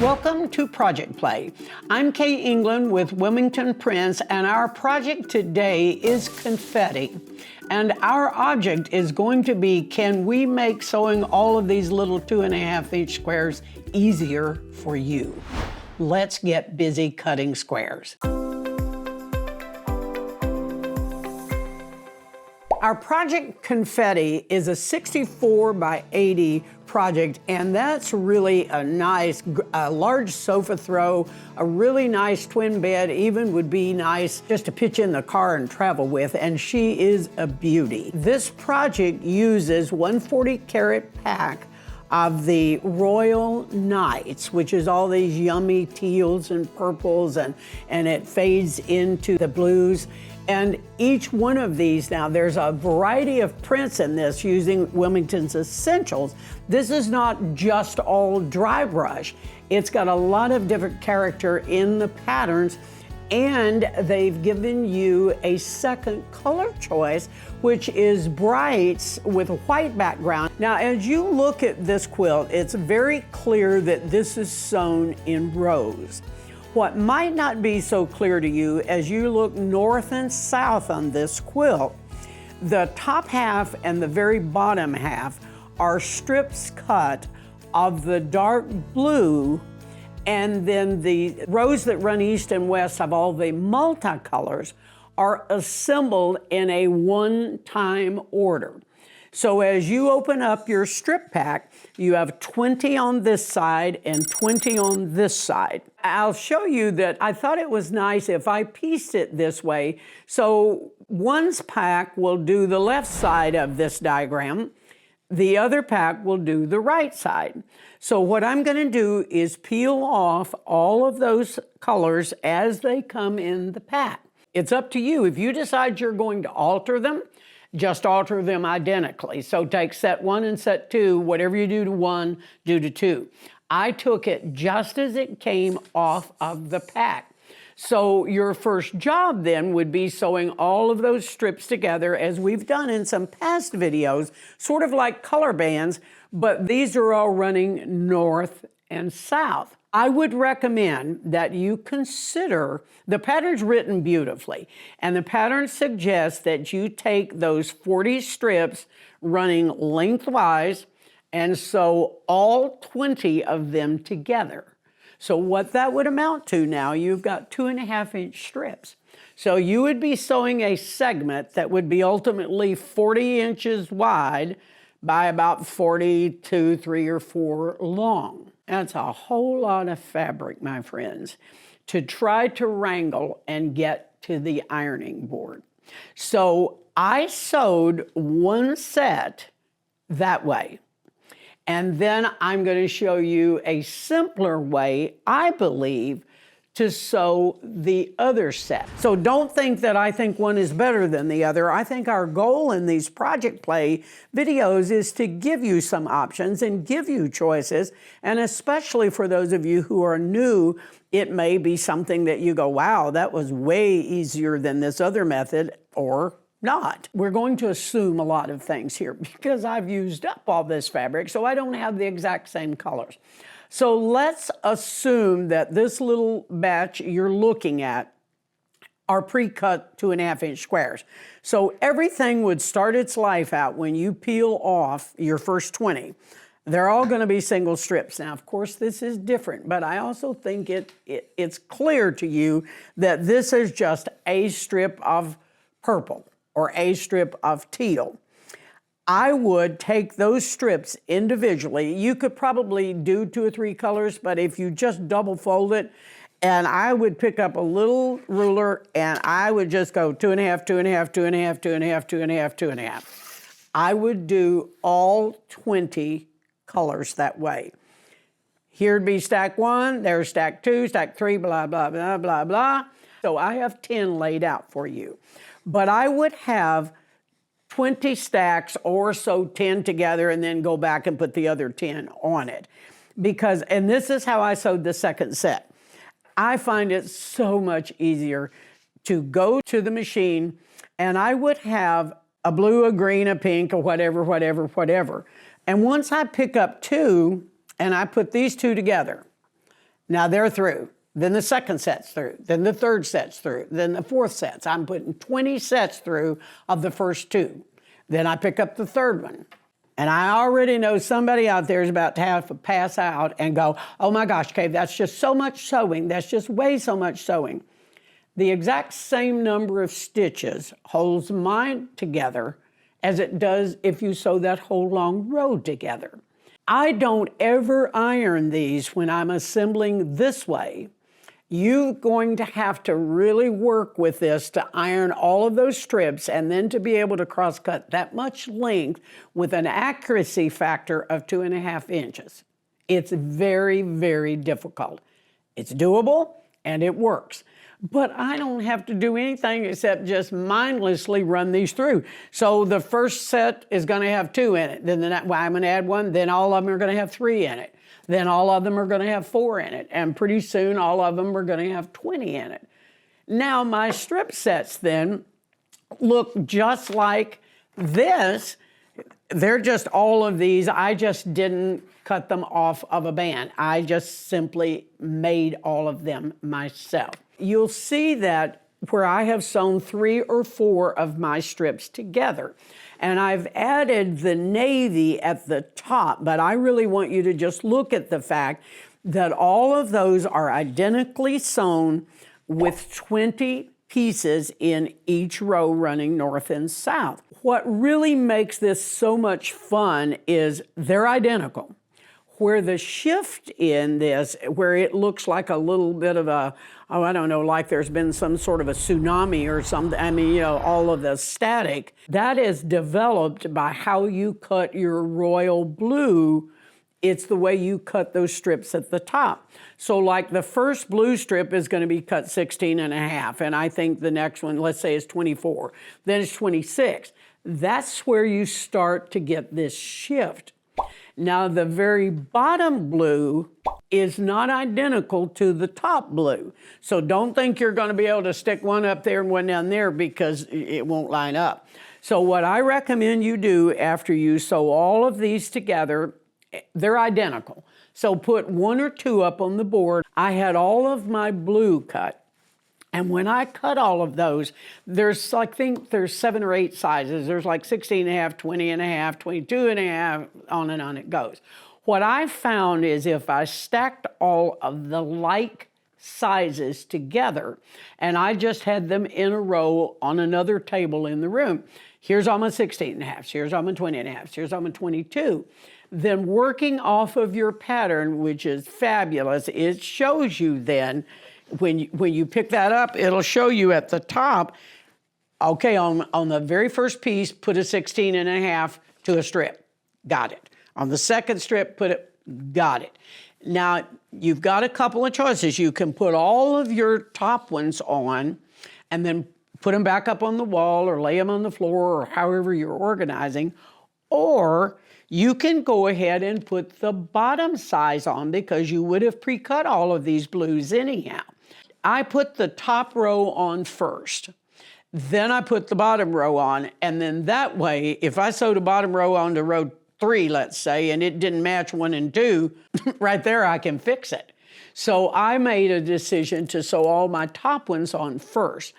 Welcome to Project Play. I'm Kaye England with Wilmington Prints, and our project today is Confetti. And our object is going to be, can we make sewing all of these little 2.5-inch squares easier for you? Let's get busy cutting squares. Our project Confetti is a 64 by 80 project, and that's really a nice, large sofa throw, a really nice twin bed, even would be nice just to pitch in the car and travel with, and she is a beauty. This project uses 140 carat pack of the Royal Nights, which is all these yummy teals and purples, and it fades into the blues. And each one of these now, there's a variety of prints in this using Wilmington's Essentials. This is not just all dry brush. It's got a lot of different character in the patterns, and they've given you a second color choice, which is brights with a white background. Now, as you look at this quilt, it's very clear that this is sewn in rows. What might not be so clear to you as you look north and south on this quilt, the top half and the very bottom half are strips cut of the dark blue, and then the rows that run east and west of all the multicolors are assembled in a one-time order. So as you open up your strip pack, you have 20 on this side and 20 on this side. I'll show you that I thought it was nice if I pieced it this way. So one's pack will do the left side of this diagram. The other pack will do the right side. So what I'm going to do is peel off all of those colors as they come in the pack. It's up to you. If you decide you're going to alter them, just alter them identically. So take set 1 and set 2, whatever you do to 1, do to 2. I took it just as it came off of the pack. So your first job then would be sewing all of those strips together as we've done in some past videos, sort of like color bands, but these are all running north and south. I would recommend that you consider, the pattern's written beautifully, and the pattern suggests that you take those 40 strips running lengthwise and sew all 20 of them together. So what that would amount to now, you've got 2.5-inch strips. So you would be sewing a segment that would be ultimately 40 inches wide by about 42, 3 or 4 long. That's a whole lot of fabric, my friends, to try to wrangle and get to the ironing board. So I sewed one set that way. And then I'm going to show you a simpler way, I believe, to sew the other set. So don't think that I think one is better than the other. I think our goal in these Project Play videos is to give you some options and give you choices. And especially for those of you who are new, it may be something that you go, wow, that was way easier than this other method, or not. We're going to assume a lot of things here because I've used up all this fabric, so I don't have the exact same colors. So let's assume that this little batch you're looking at are pre-cut 2.5-inch squares. So everything would start its life out when you peel off your first 20. They're all going to be single strips. Now, of course, this is different, but I also think it's clear to you that this is just a strip of purple or a strip of teal. I would take those strips individually. You could probably do 2 or 3 colors, but if you just double fold it, and I would pick up a little ruler and I would just go 2.5, 2.5, 2.5, 2.5, 2.5, 2.5. I would do all 20 colors that way. Here'd be stack 1, there's stack 2, stack 3, blah, blah, blah, blah, blah. So I have 10 laid out for you. But I would have 20 stacks or so 10 together and then go back and put the other 10 on it. Because, and this is how I sewed the second set. I find it so much easier to go to the machine and I would have a blue, a green, a pink, or whatever, whatever, whatever. And once I pick up 2 and I put these 2 together, Now they're through. Then the second set's through. Then the third set's through. Then the fourth set's. I'm putting 20 sets through of the first 2. Then I pick up the third one. And I already know somebody out there is about to have to pass out and go, oh my gosh, Kaye, that's just so much sewing. That's just way so much sewing. The exact same number of stitches holds mine together as it does if you sew that whole long row together. I don't ever iron these when I'm assembling this way. You're going to have to really work with this to iron all of those strips and then to be able to cross-cut that much length with an accuracy factor of 2.5 inches. It's very, very difficult. It's doable and it works. But I don't have to do anything except just mindlessly run these through. So the first set is going to have 2 in it. Then I'm going to add 1. Then all of them are going to have 3 in it. Then all of them are going to have 4 in it. And pretty soon all of them are going to have 20 in it. Now my strip sets then look just like this. They're just all of these. I just didn't cut them off of a band. I just simply made all of them myself. You'll see that where I have sewn 3 or 4 of my strips together. And I've added the navy at the top, but I really want you to just look at the fact that all of those are identically sewn with 20 pieces in each row running north and south. What really makes this so much fun is they're identical. Where the shift in this, where it looks like a little bit of a, oh, I don't know, like there's been some sort of a tsunami or something, I mean, you know, all of the static, that is developed by how you cut your royal blue. It's the way you cut those strips at the top. So like the first blue strip is going to be cut 16.5, and I think the next one, let's say, is 24. Then it's 26. That's where you start to get this shift. Now, the very bottom blue is not identical to the top blue. So don't think you're going to be able to stick one up there and one down there because it won't line up. So what I recommend you do after you sew all of these together, they're identical. So put 1 or 2 up on the board. I had all of my blue cut. And when I cut all of those, there's, I think there's 7 or 8 sizes. There's like 16.5, 20.5, 22.5, on and on it goes. What I found is if I stacked all of the like sizes together and I just had them in a row on another table in the room, here's all my 16.5, here's all my 20.5, here's all my 22. Then working off of your pattern, which is fabulous, it shows you then, when you pick that up, it'll show you at the top, okay, on the very first piece, put a 16.5 to a strip. Got it. On the second strip, got it. Now, you've got a couple of choices. You can put all of your top ones on and then put them back up on the wall or lay them on the floor or however you're organizing, or you can go ahead and put the bottom size on because you would have pre-cut all of these blues anyhow. I put the top row on first, then I put the bottom row on, and then that way, if I sewed a bottom row onto row 3, let's say, and it didn't match 1 and 2, right there I can fix it. So I made a decision to sew all my top ones on first.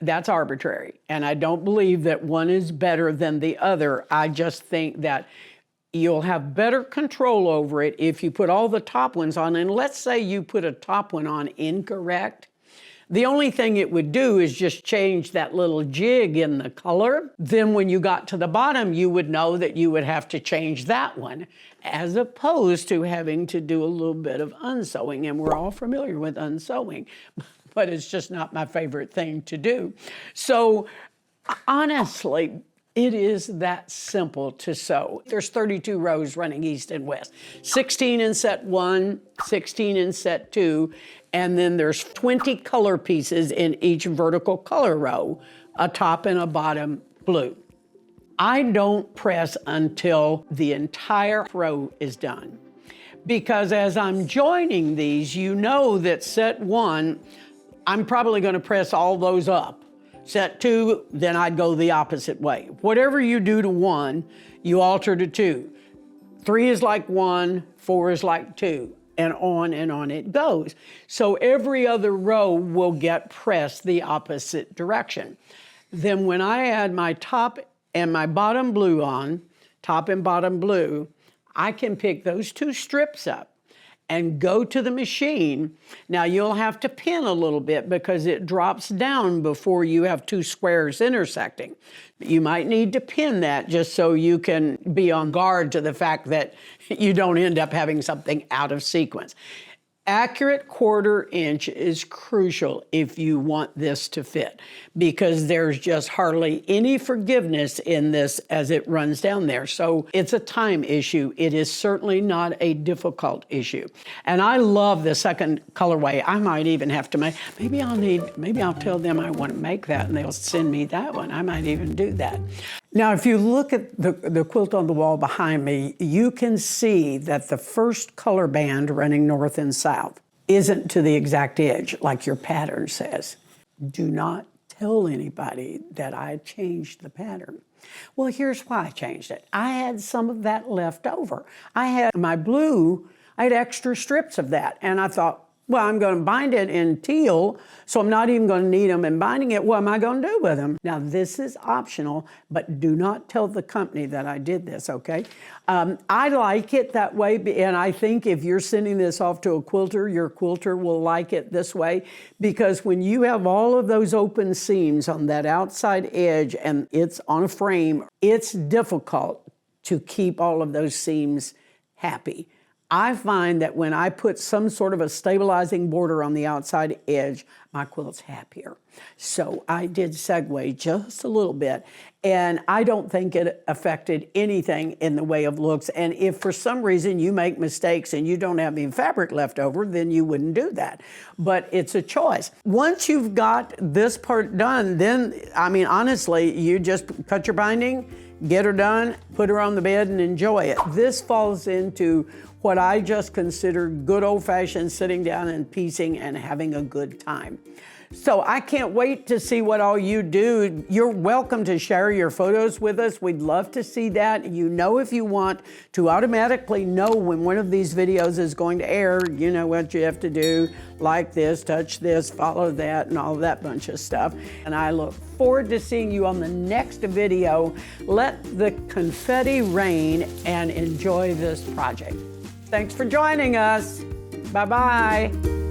That's arbitrary, and I don't believe that one is better than the other. I just think that you'll have better control over it if you put all the top ones on. And let's say you put a top one on incorrect. The only thing it would do is just change that little jig in the color. Then when you got to the bottom, you would know that you would have to change that one, as opposed to having to do a little bit of unsewing. And we're all familiar with unsewing, but it's just not my favorite thing to do. So honestly, it is that simple to sew. There's 32 rows running east and west, 16 in set 1, 16 in set 2, and then there's 20 color pieces in each vertical color row, a top and a bottom blue. I don't press until the entire row is done, because as I'm joining these, you know that set 1, I'm probably going to press all those up. Set 2, then I'd go the opposite way. Whatever you do to 1, you alter to 2. 3 is like 1, 4 is like 2, and on it goes. So every other row will get pressed the opposite direction. Then when I add my top and my bottom blue on, top and bottom blue, I can pick those two strips up and go to the machine. Now you'll have to pin a little bit because it drops down before you have two squares intersecting. You might need to pin that just so you can be on guard to the fact that you don't end up having something out of sequence. Accurate 1/4 inch is crucial if you want this to fit, because there's just hardly any forgiveness in this as it runs down there. So it's a time issue. It is certainly not a difficult issue. And I love the second colorway. I might even have to make, maybe I'll tell them I want to make that and they'll send me that one. I might even do that. Now, if you look at the quilt on the wall behind me, you can see that the first color band running north and south isn't to the exact edge like your pattern says. Do not tell anybody that I changed the pattern. Well, here's why I changed it. I had some of that left over. I had my blue, I had extra strips of that, and I thought, well, I'm going to bind it in teal, so I'm not even going to need them in binding it. What am I going to do with them? Now, this is optional, but do not tell the company that I did this, okay? I like it that way, and I think if you're sending this off to a quilter, your quilter will like it this way, because when you have all of those open seams on that outside edge and it's on a frame, it's difficult to keep all of those seams happy. I find that when I put some sort of a stabilizing border on the outside edge, my quilt's happier. So I did segue just a little bit, and I don't think it affected anything in the way of looks. And if for some reason you make mistakes and you don't have any fabric left over, then you wouldn't do that. But it's a choice. Once you've got this part done, then, I mean, honestly, you just cut your binding, get her done, put her on the bed and enjoy it. This falls into what I just consider good old-fashioned sitting down and piecing and having a good time. So I can't wait to see what all you do. You're welcome to share your photos with us. We'd love to see that. You know, if you want to automatically know when one of these videos is going to air, you know what you have to do. Like this, touch this, follow that, and all that bunch of stuff. And I look forward to seeing you on the next video. Let the confetti rain and enjoy this project. Thanks for joining us. Bye-bye.